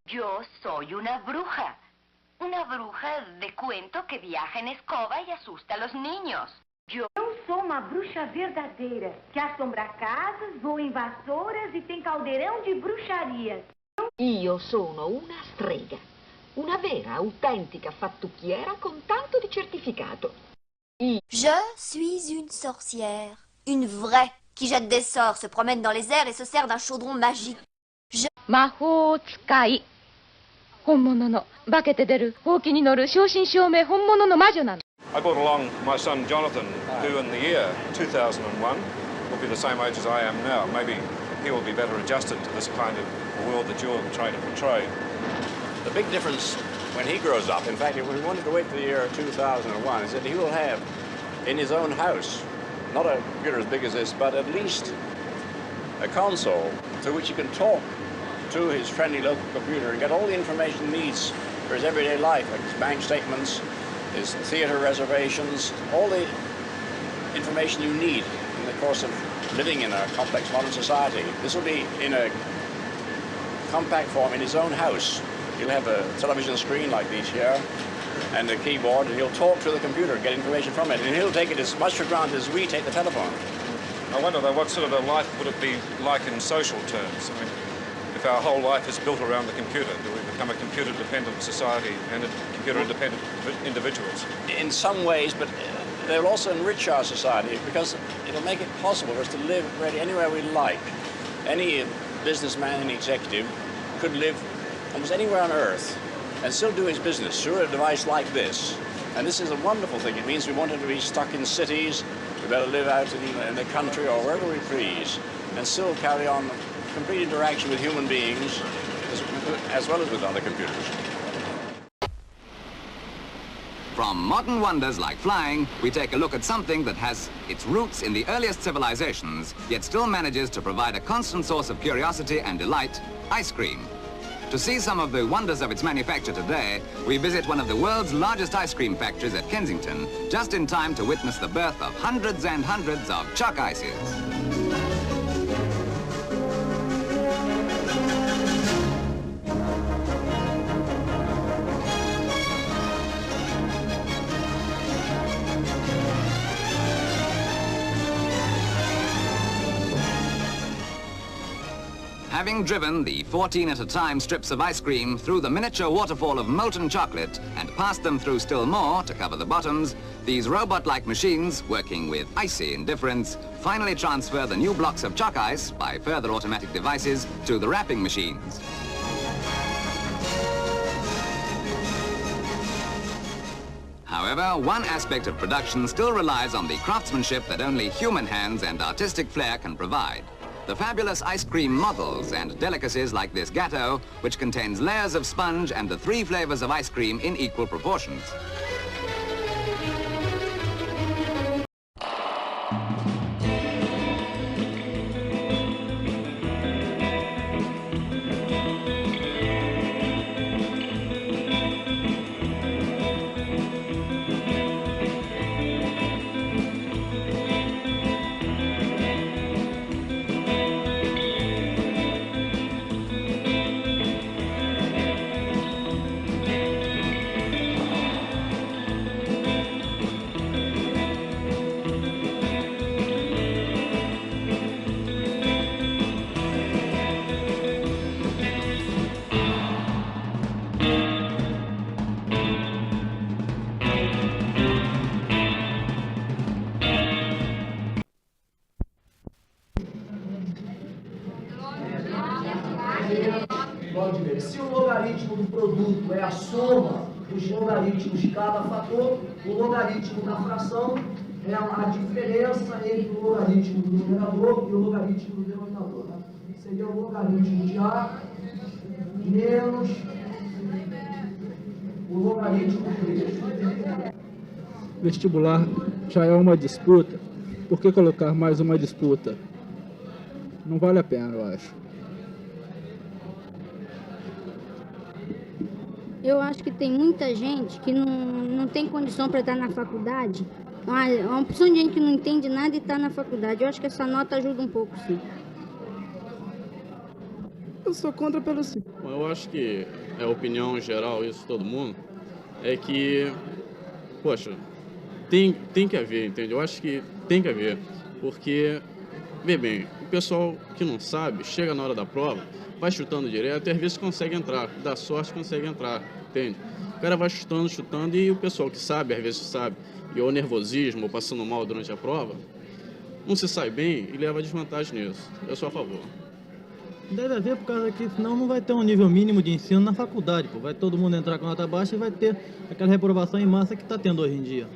Yo soy una bruja. Una bruja de cuento que viaja en escoba y asusta a los niños. Eu sou uma bruxa verdadeira, que assombra casas, voa em vassouras e tem caldeirão de bruxarias. Io sono una strega, una vera, autentica fattucchiera con tanto di certificato. Je suis une sorcière, une vraie, qui jette des sorts, se promène dans les airs et se sert d'un chaudron magique. Mahou tsukai. 本物の化けて出るほうきに乗る正真正銘本物の魔女なの。 I brought along my son Jonathan, who in the year 2001 will be the same age as I am now. Maybe he will be better adjusted to this kind of world that you're trying to portray. The big difference when he grows up, in fact, if we wanted to wait for the year 2001, is that he will have in his own house, not a computer as big as this, but at least a console through which he can talk to his friendly local computer and get all the information he needs for his everyday life, like his bank statements, his theater reservations, all the information you need in the course of living in a complex modern society. This will be in a compact form in his own house. He'll have a television screen like these here and a keyboard, and he'll talk to the computer and get information from it, and he'll take it as much for granted as we take the telephone. I wonder though, what sort of a life would it be like in social terms? I mean, if our whole life is built around the computer, do we become a computer-dependent society and computer-independent individuals? In some ways, but they'll also enrich our society because it'll make it possible for us to live really anywhere we like. Any businessman and executive could live almost anywhere on Earth and still do his business through a device like this. And this is a wonderful thing. It means we want him to be stuck in cities, we better live out in the country or wherever we please and still carry on complete interaction with human beings as well as with other computers. From modern wonders like flying, we take a look at something that has its roots in the earliest civilizations, yet still manages to provide a constant source of curiosity and delight: ice cream. To see some of the wonders of its manufacture today, we visit one of the world's largest ice cream factories at Kensington, just in time to witness the birth of hundreds and hundreds of Chuck Ices. Having driven the 14 at a time strips of ice cream through the miniature waterfall of molten chocolate and passed them through still more to cover the bottoms, these robot-like machines, working with icy indifference, finally transfer the new blocks of Chuck Ice by further automatic devices to the wrapping machines. However, one aspect of production still relies on the craftsmanship that only human hands and artistic flair can provide. The fabulous ice cream models and delicacies like this gatto, which contains layers of sponge and the 3 flavors of ice cream in equal proportions. Pode ver, se o logaritmo do produto é a soma dos logaritmos de cada fator, o logaritmo da fração é a diferença entre o logaritmo do numerador e o logaritmo do denominador. Né? Seria o logaritmo de A menos o logaritmo de B. Vestibular já é uma disputa. Por que colocar mais uma disputa? Não vale a pena, eu acho. Eu acho que tem muita gente que não tem condição para estar na faculdade. Uma opção de gente que não entende nada e está na faculdade. Eu acho que essa nota ajuda um pouco, sim. Eu sou contra pelo sim. Bom, eu acho que é a opinião geral, isso todo mundo, é que, poxa, tem que haver, entende? Eu acho que tem que haver, porque, vê bem, o pessoal que não sabe, chega na hora da prova, vai chutando direto e às vezes consegue entrar, dá sorte consegue entrar, entende? O cara vai chutando e o pessoal que sabe, às vezes sabe, e ou nervosismo, ou passando mal durante a prova, não se sai bem e leva desvantagem nisso. Eu sou a favor. Deve haver, por causa que senão não vai ter um nível mínimo de ensino na faculdade, pô. Vai todo mundo entrar com nota baixa e vai ter aquela reprovação em massa que está tendo hoje em dia.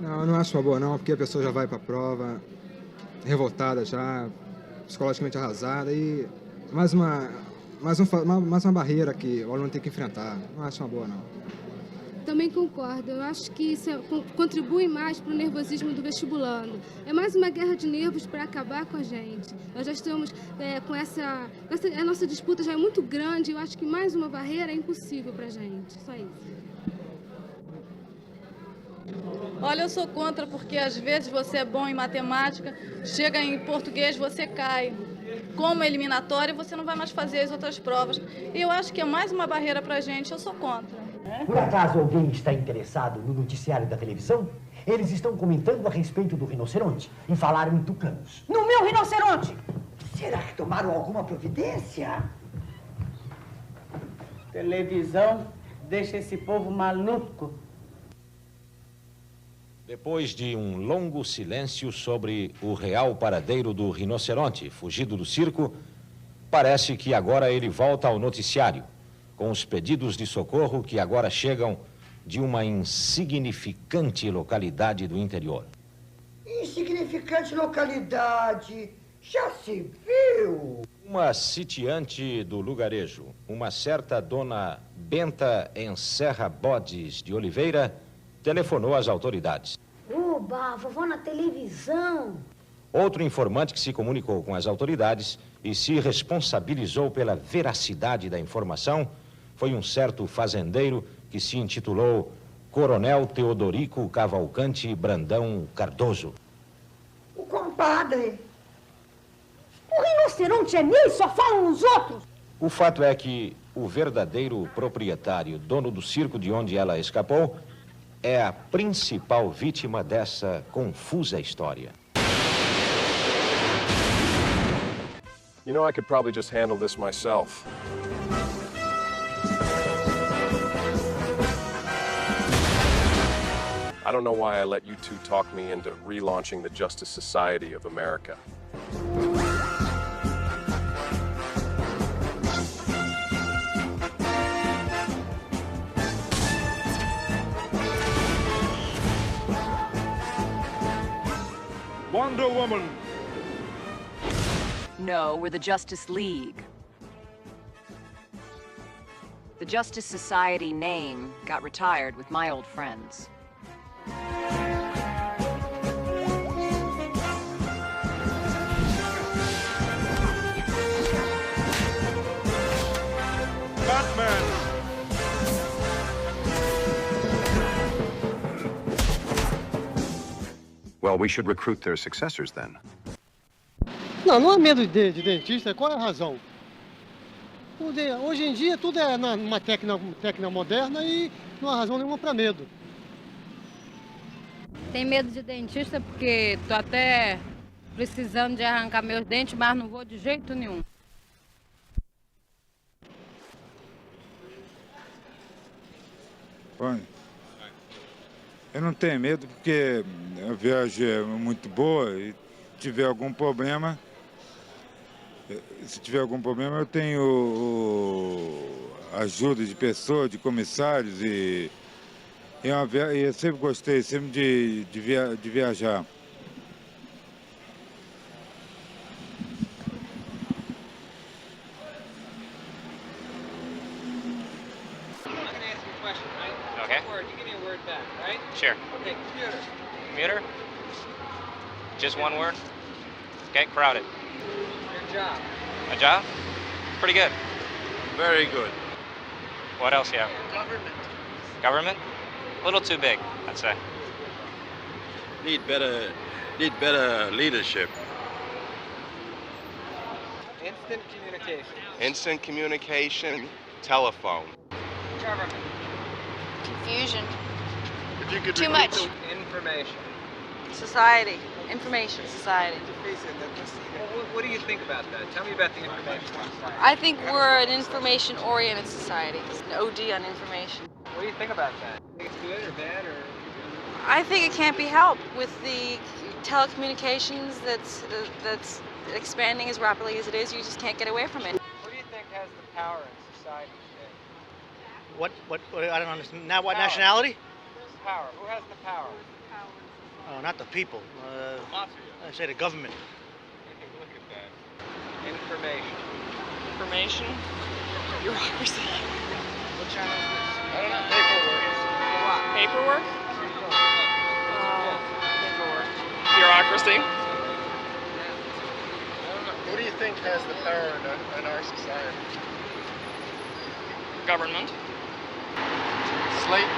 Não, eu não acho uma boa não, porque a pessoa já vai para a prova revoltada já, psicologicamente arrasada e mais uma barreira que o aluno tem que enfrentar. Não acho uma boa não. Também concordo. Eu acho que isso contribui mais para o nervosismo do vestibulando. É mais uma guerra de nervos para acabar com a gente. Nós já estamos a nossa disputa já é muito grande. Eu acho que mais uma barreira é impossível para a gente. Só isso. Olha, eu sou contra porque às vezes você é bom em matemática, chega em português, você cai. Como eliminatória, você não vai mais fazer as outras provas. E eu acho que é mais uma barreira para a gente. Eu sou contra. Por acaso alguém está interessado no noticiário da televisão? Eles estão comentando a respeito do rinoceronte e falaram em tucanos. No meu rinoceronte! Será que tomaram alguma providência? Televisão deixa esse povo maluco. Depois de um longo silêncio sobre o real paradeiro do rinoceronte fugido do circo, parece que agora ele volta ao noticiário, com os pedidos de socorro que agora chegam de uma insignificante localidade do interior. Insignificante localidade? Já se viu? Uma sitiante do lugarejo, uma certa dona Benta Encerra Bodes de Oliveira, telefonou às autoridades. Oba, vovó na televisão. Outro informante que se comunicou com as autoridades e se responsabilizou pela veracidade da informação foi um certo fazendeiro que se intitulou Coronel Teodorico Cavalcante Brandão Cardoso. O compadre, o rinoceronte é meu e só falam os outros. O fato é que o verdadeiro proprietário, dono do circo de onde ela escapou, é a principal vítima dessa confusa história. You know, I could probably just handle this myself. I don't know why I let you two talk me into relaunching the Justice Society of America. Wonder Woman. No, we're the Justice League. The Justice Society name got retired with my old friends. Batman. Well, we should recruit their successors then. Não, não há medo de dentista. Qual é a razão? Hoje em dia tudo é uma técnica moderna e não há razão nenhuma para medo. Tem medo de dentista porque tô até precisando de arrancar meus dentes, mas não vou de jeito nenhum. Olha, eu não tenho medo porque a viagem é muito boa e se tiver algum problema, eu tenho ajuda de pessoas, de comissários e eu sempre gostei de viajar. Okay. Word. You give me a word back, right? Sure. Okay, commuter. Commuter? Just one word? Okay, crowded. Your job. My job? Pretty good. Very good. What else you have? Government. Government? A little too big, I'd say. Need better leadership. Instant communication. Instant communication, telephone. Government. Confusion. If you could Too much. Information. Society. Information society. What do you think about that? Tell me about the information. I think we're an information-oriented society. An OD on information. What do you think about that? Think it's good or bad or? I think it can't be helped with the telecommunications that's expanding as rapidly as it is. You just can't get away from it. What do you think has the power in society today? What I don't understand. Now what Power. Nationality? Power. Who has the power? Oh, not the people. Mafia. I say the government. Look at that. Information. Information? Bureaucracy. What channel is this? I don't know. Paperwork. What? Paperwork? Paperwork. Bureaucracy. Who do you think has the power in our society? Government. Slayton.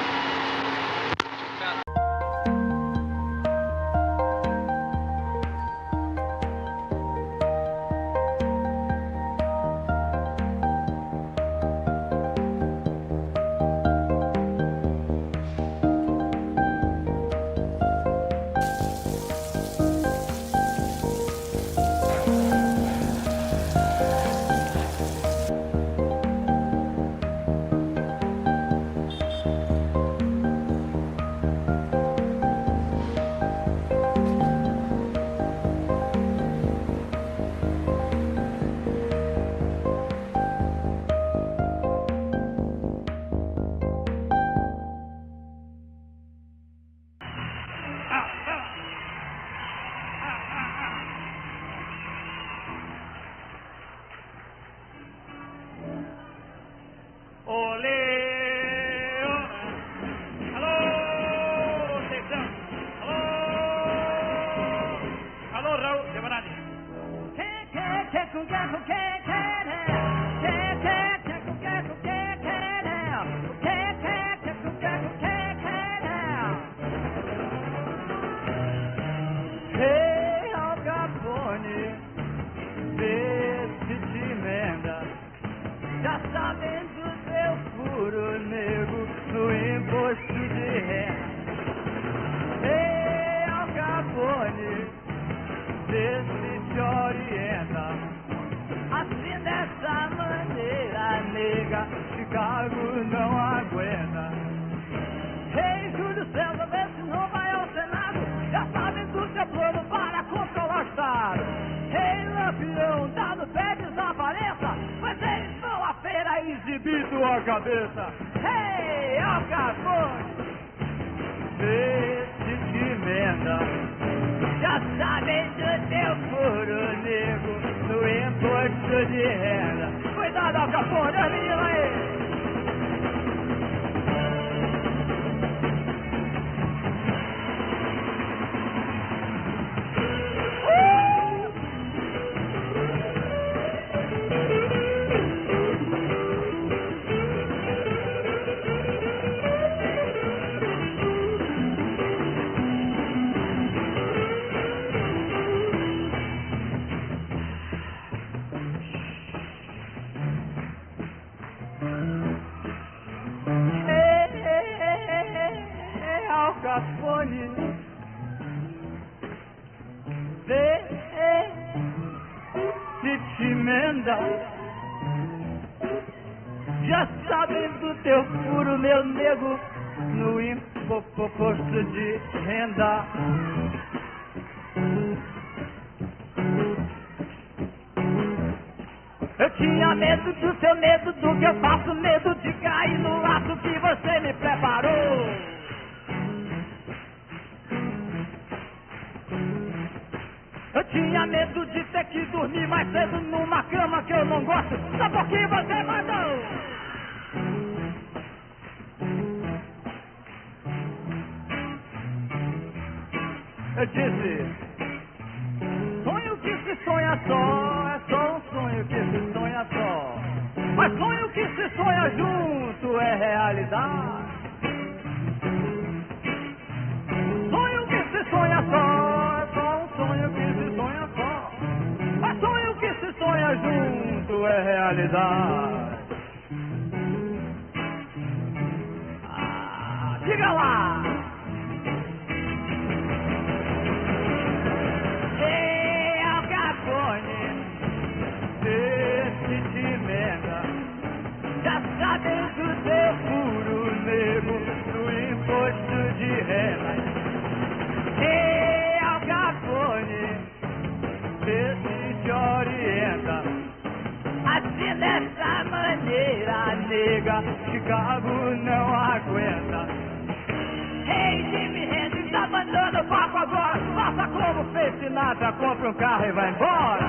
Chicago não aguenta. Ei, Júlio César, vê se não vai ao Senado. Já sabem do seu plano para controlar o Estado. Ei, Lampião, dado pé desapareça, mas eles vão à feira exibir tua cabeça. Ei, Al Capone, vê se te emenda. Já sabem do teu furo negro no imposto de renda. Cuidado, Al Capone, olha aí. Al Capone, vê se te emenda. Já sabem do teu furo, meu nego, no imposto de renda. Eu tinha medo do seu medo, do que eu faço, medo de cair no laço que você me preparou. Eu tinha medo de ter que dormir mais cedo numa cama que eu não gosto, só porque você mandou. Eu disse, sonho que se sonha só, é só um sonho que se sonha só. Mas sonho que se sonha junto é realidade. Sonho que se sonha só, é só um sonho que se sonha só. Mas sonho que se sonha junto é realidade. Ah, diga lá! Ei, Al Capone, vê se te emenda. Já sabem do teu furo negro no imposto de renda. Ei, Al Capone, vê se te orienta. Assim dessa maneira, nega, Chicago não aguenta. Ei, Jimi Hendrix, abandona o papo agora. Faça como fez Sinatra, compra um carro e vai embora.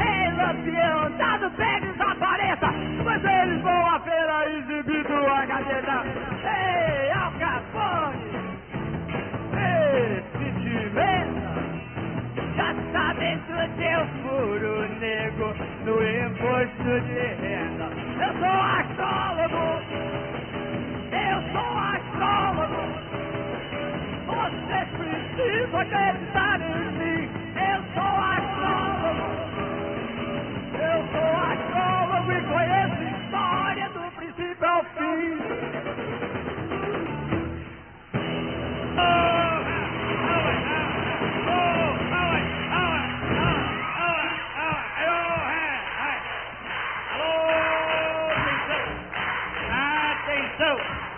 Ei, Lampião, dado pé desapareça, pois eles vão à feira exibir tua gazeta. Ei, Al Capone, se te emenda. Já sabem do teu furo nego no imposto de renda. Eu sou astrólogo, eu sou astrólogo. Vocês precisam acreditar em mim. Eu sou astrólogo, e conheço história do princípio ao fim.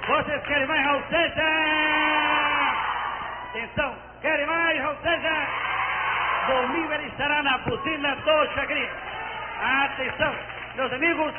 Vocês querem mais, Raul Seixas? Atenção, querem mais, Raul Seixas? Domingo ele estará na buzina do Chagrin. Atenção, meus amigos.